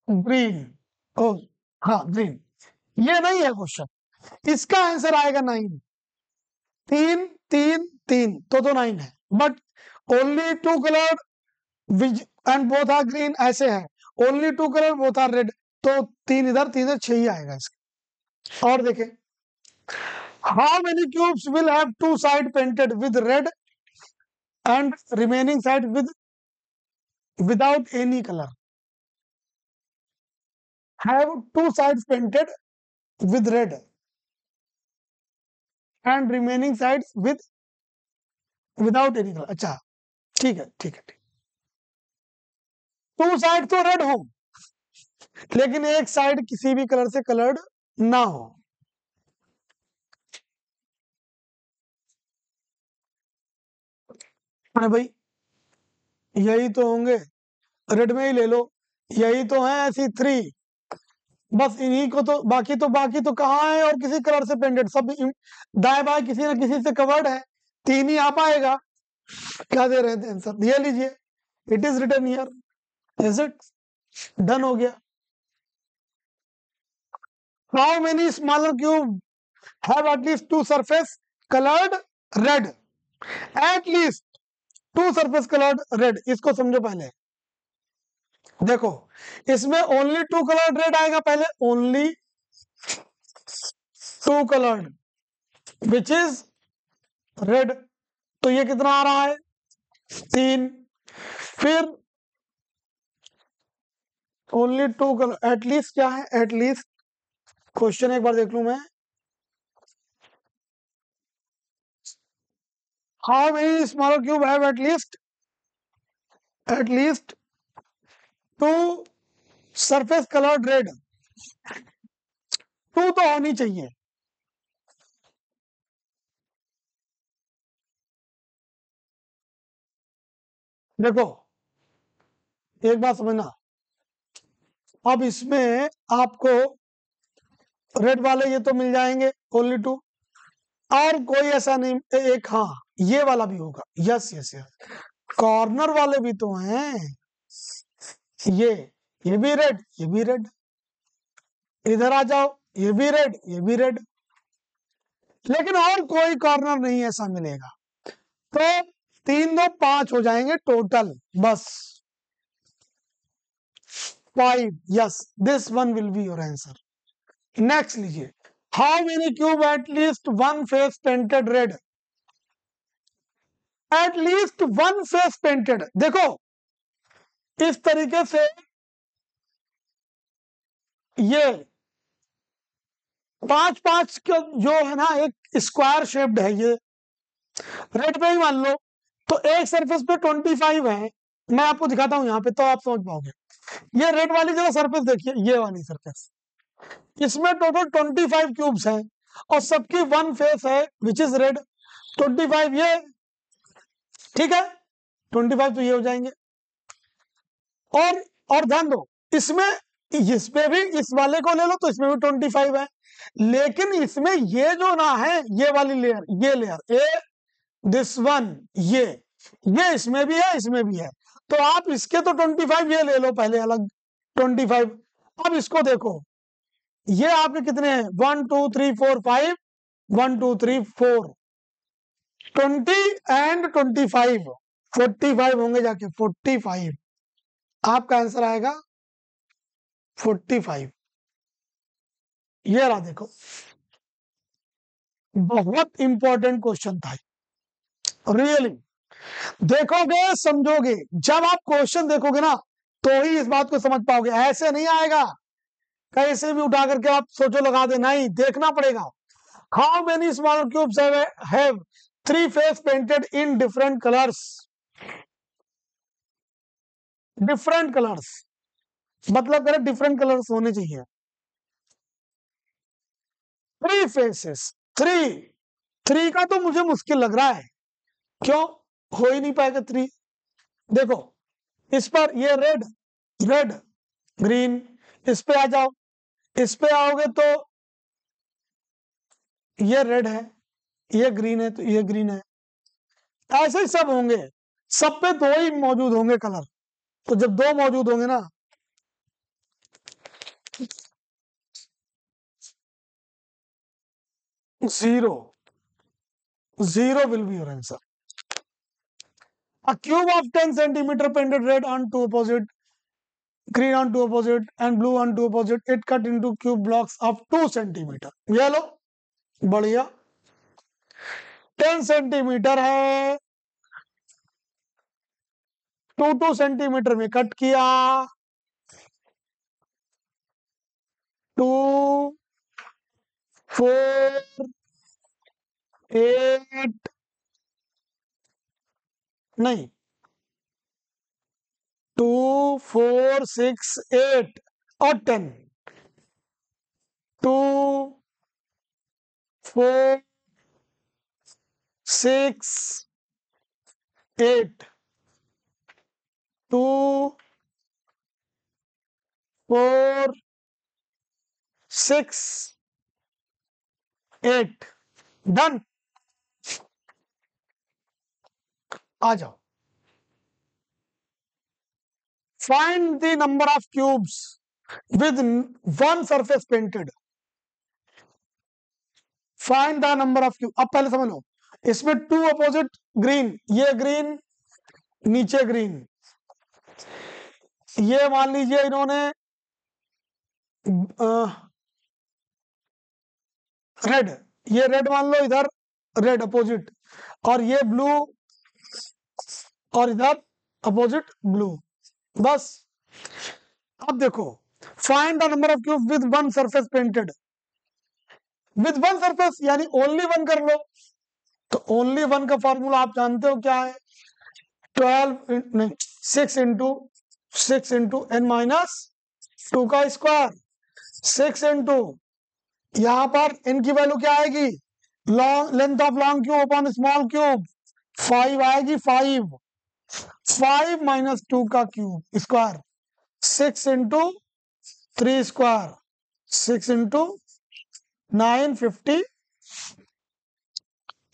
green. ओ हाँ, ग्रीन, ये नहीं है क्वेश्चन। इसका आंसर आएगा 9। 3 3 3 तो 9 है, but only two coloured which and both are green ऐसे है, only two colour both are red, तो 3 इधर 3 इधर 6 ही आएगा इसका। और देखें, how many cubes will have two side painted with red and remaining side without any colour, have two sides painted with red and remaining sides without any colour. अच्छा ठीक है, ठीक है, ठीक। टू साइड तो रेड हो, लेकिन एक साइड किसी भी कलर से कलर्ड ना हो। अरे भाई यही तो होंगे, रेड में ही ले लो, यही तो है ऐसी 3, बस इन्हीं को तो, बाकी तो कहाँ है और किसी कलर से पेंटेड, सब दाएं बाएं किसी ना किसी से कवर्ड है, 3 ही आ पाएगा। क्या दे रहे थे आंसर, ये लीजिए, it is written here, is it done, हो गया। How many smaller cube have at least two surface coloured red, at least two surface coloured red, इसको समझो पहले। देखो इसमें ओनली टू कलर्ड रेड आएगा पहले, only two coloured which is red, तो ये कितना आ रहा है 3। फिर ओनली टू कलर, एटलीस्ट क्या है, एटलीस्ट क्वेश्चन एक बार देख लू मैं, how many smaller cube have at least two surface coloured red, two तो होनी चाहिए। देखो एक बात समझना, अब इसमें आपको रेड वाले ये तो मिल जाएंगे ओनली टू, और कोई ऐसा नहीं, एक हाँ ये वाला भी होगा, यस यस यस, कॉर्नर वाले भी तो हैं, ये भी रेड, ये भी रेड, इधर आ जाओ, ये भी रेड, ये भी रेड, लेकिन और कोई कॉर्नर नहीं ऐसा मिलेगा, तो 3 2 5 हो जाएंगे टोटल, बस 5, yes this one will be your answer. Next लीजिए, how many cube at least one face painted red, at least one face painted, देखो इस तरीके से ये 5 5 जो है ना, एक स्क्वायर शेप्ड है, ये रेड पे ही मान लो, तो एक सरफेस पे 25 है, मैं आपको दिखाता हूं यहाँ पे तो आप समझ पाओगे। ये रेड वाली जगह सरफेस देखिए, ये वाली सरफेस, इसमें टोटल 25 क्यूब्स हैं और सबकी वन फेस है विच इज रेड, 25 ये, ठीक है, 25 तो ये हो जाएंगे। और ध्यान दो, इसमें भी इस वाले को ले लो तो इसमें भी 25 है, लेकिन इसमें ये जो ना है, ये वाली लेयर, ये लेयर ए, दिस वन, ये इसमें भी है, इसमें भी है, तो आप इसके तो 25 ये ले लो पहले अलग 25। अब इसको देखो, ये आपके कितने हैं, 1 2 3 4 5, 1 2 3 4, 20 एंड 25, 45 होंगे जाके, 45 आपका आंसर आएगा 45। ये रहा, देखो बहुत इंपॉर्टेंट क्वेश्चन था, रियली देखोगे समझोगे, जब आप क्वेश्चन देखोगे ना तो ही इस बात को समझ पाओगे, ऐसे नहीं आएगा कहीं से भी उठा करके आप सोचो लगा दे, नहीं, देखना पड़ेगा। How many small cubes have three phase painted in different colours? Different colours मतलब करें डिफरेंट कलर्स होने चाहिए। थ्री फेसेस, थ्री, थ्री का तो मुझे मुश्किल लग रहा है, क्यों हो ही नहीं पाएगा थ्री। देखो इस पर ये रेड, रेड, ग्रीन, इस पे आ जाओ, इस पे आओगे तो ये रेड है, ये ग्रीन है, तो ये ग्रीन है, ऐसे ही सब होंगे, सब पे दो ही मौजूद होंगे कलर। तो जब दो मौजूद होंगे ना, zero, zero will be your answer. A cube of 10 centimeter painted red on two opposite, green on two opposite, and blue on two opposite. It cut into cube blocks of 2 centimeter. ये लो, बढ़िया। 10 सेंटीमीटर है, 2 सेंटीमीटर में कट किया, 2, 4, 8, नहीं, 2, 4, 6, 8 और 10, 2, 4, 6, 8, 2, 4, 6, 8 डन। आ जाओ, find the number of cubes with one surface painted. Find the number of cube. अब पहले समझ लो, इसमें टू अपोजिट ग्रीन, ये ग्रीन, नीचे ग्रीन, ये मान लीजिए इन्होंने रेड, ये रेड मान लो इधर, रेड अपोजिट, और ये ब्लू, और इधर अपोजिट ब्लू, बस। अब देखो, find the number of cube with one surface painted. With one surface यानी ओनली वन कर लो, तो ओनली वन का फॉर्मूला आप जानते हो क्या है, 12 नहीं 6 इंटू n-2 का स्क्वायर, 6 इंटू, यहां पर n की वैल्यू क्या आएगी, long length of long cube upon small cube, 5 आएगी, 5, 5 माइनस 2 का cube square, 6 into 3 square, 6 into 9, 50,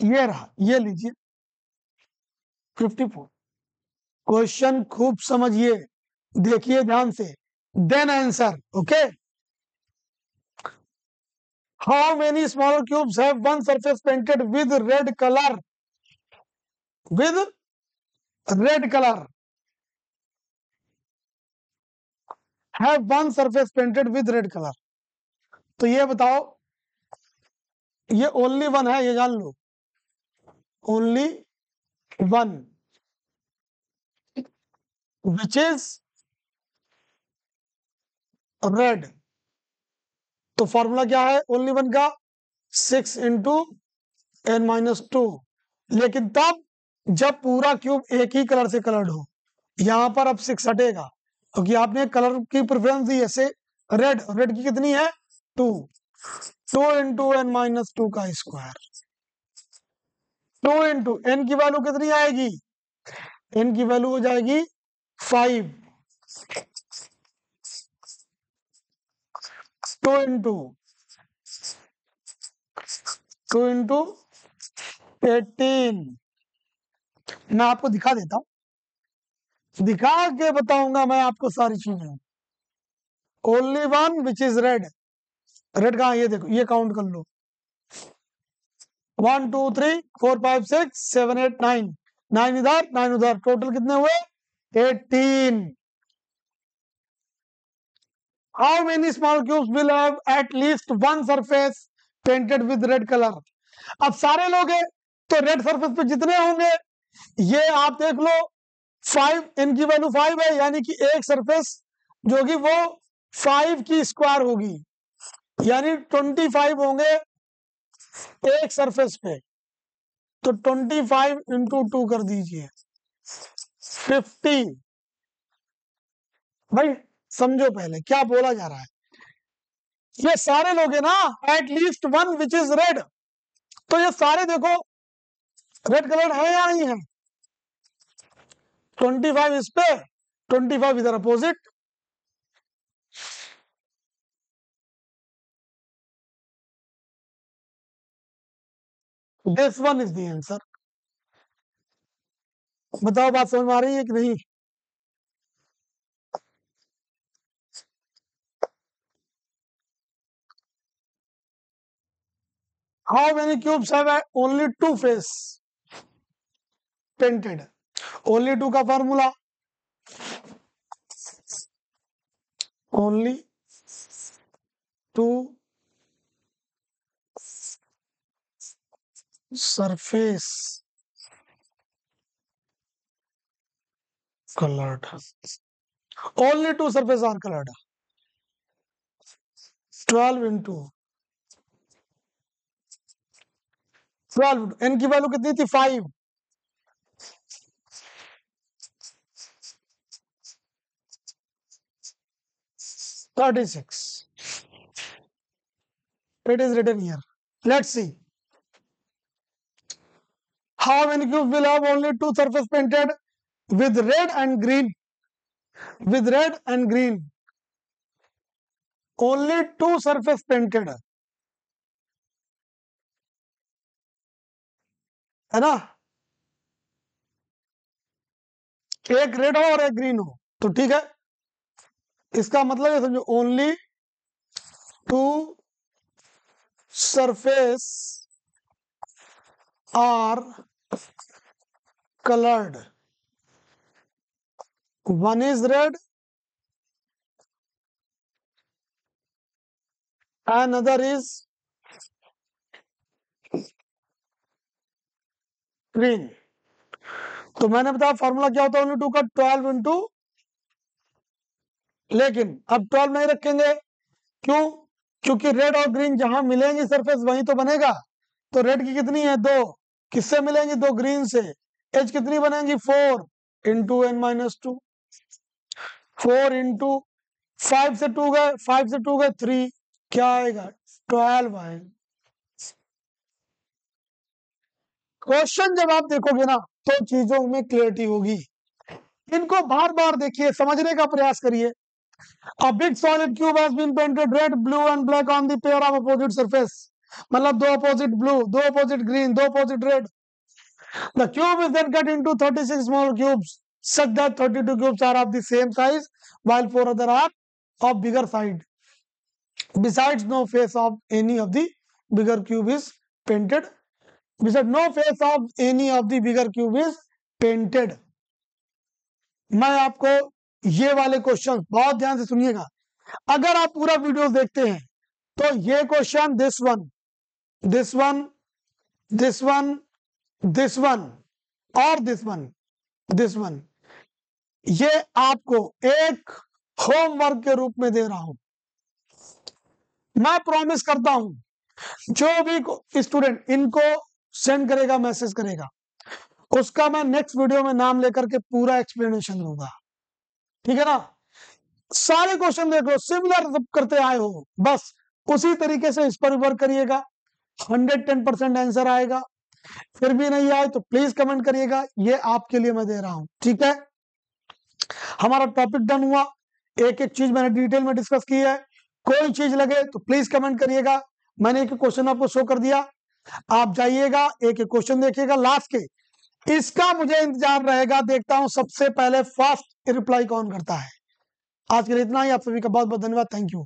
ये रहा, ये लीजिए 54। क्वेश्चन खूब समझिए, देखिए ध्यान से, then answer. Okay, how many smaller cubes have one surface painted with red colour? With red colour, have one surface painted with red colour. तो ये बताओ, ये ओनली वन है, ये जान लो, only one, which is red. तो फॉर्मूला क्या है ओनली वन का, 6 इंटू n-2। लेकिन तब जब पूरा क्यूब एक ही कलर से कलर्ड हो, यहां पर अब 6 हटेगा, क्योंकि आपने कलर की प्रेफरेंस दी, ऐसे रेड, रेड की कितनी है 2, 2 इंटू n-2 का स्क्वायर, 2 इंटू n की वैल्यू कितनी आएगी, n की वैल्यू हो जाएगी 5, 2 इंटू 18। मैं आपको दिखा देता हूं, दिखा के बताऊंगा मैं आपको सारी चीजें। Only one which is red, red कहा, ये देखो, ये काउंट कर लो, 1 2 3 4 5 6 7 8 9, 9 इधर 9 उधर, टोटल कितने हुए 18। How many small cubes will have eight least one surface painted with red colour? अब सारे लोग हैं तो रेड सरफेस पे जितने होंगे ये आप देख लो 5, इनकी वैल्यू 5 है, यानी कि एक सरफेस जो कि वो 5 की स्क्वायर होगी, यानी 25 होंगे एक सरफेस पे। तो 25 इंटू 2 कर दीजिए 50। भाई समझो पहले क्या बोला जा रहा है। ये सारे लोग है ना, eight least one which is red, तो ये सारे देखो रेड कलर है या नहीं है। 25 इस पे, 25 इधर opposite. This one is the answer. बताओ बात समझ में आ रही है कि नहीं। How many cubes have only 2 face painted. Only 2 का formula only 2 surface colored, only 2 surface are colored। 12 into 12, n की वैल्यू कितनी थी 5, 36। it is written here। let's see how many cubes will have only 2 surface painted with red and green, with red and green, only 2 surface painted, है ना। एक रेड हो और एक ग्रीन हो तो ठीक है। इसका मतलब ये समझो only 2 surface are colored, one is red, another is green. तो मैंने बताया फॉर्मूला क्या होता है ओनली 2 का, 12 इंटू, लेकिन अब 12 नहीं रखेंगे, क्यों? क्योंकि रेड और ग्रीन जहां मिलेंगी सरफेस वहीं तो बनेगा। तो रेड की कितनी है 2, किससे मिलेंगी 2 ग्रीन से, एच कितनी बनेगी 4 इंटू n माइनस 2, 4 इंटू 5 से 2 गए, 5 से 2 गए 3, क्या आएगा 12 आएगा। क्वेश्चन जब आप देखोगे ना तो चीजों में क्लियरिटी होगी। इनको बार बार देखिए, समझने का प्रयास करिए। A big solid cube has been painted red, blue and black on the pair of opposite surface। मतलब 2 opposite blue, 2 opposite green, 2 opposite red। The cube is then cut into 36 small cubes such that 32 cubes are of the same size while 4 other are of bigger size। Besides no face of any of the bigger cube is painted। Besides no face of any of the bigger cube is painted। मैं आपको ये वाले क्वेश्चन बहुत ध्यान से सुनिएगा। अगर आप पूरा वीडियो देखते हैं तो ये question this one, this one, this one, this one और दिस वन, दिस वन, ये आपको एक होमवर्क के रूप में दे रहा हूं। मैं प्रॉमिस करता हूं जो भी स्टूडेंट इनको सेंड करेगा, मैसेज करेगा, उसका मैं नेक्स्ट वीडियो में नाम लेकर के पूरा एक्सप्लेनेशन दूंगा। ठीक है ना। सारे क्वेश्चन देख लो, सिमिलर करते आए हो, बस उसी तरीके से इस पर वर्क करिएगा, 110% आंसर आएगा। फिर भी नहीं आए तो प्लीज कमेंट करिएगा, ये आपके लिए मैं दे रहा हूं। ठीक है, हमारा टॉपिक डन हुआ। एक एक चीज मैंने डिटेल में डिस्कस की है। कोई चीज लगे तो प्लीज कमेंट करिएगा। मैंने एक क्वेश्चन आपको शो कर दिया, आप जाइएगा एक एक क्वेश्चन देखिएगा लास्ट के। इसका मुझे इंतजार रहेगा, देखता हूं सबसे पहले फास्ट रिप्लाई कौन करता है। आज के लिए इतना ही, आप सभी का बहुत बहुत धन्यवाद। Thank you.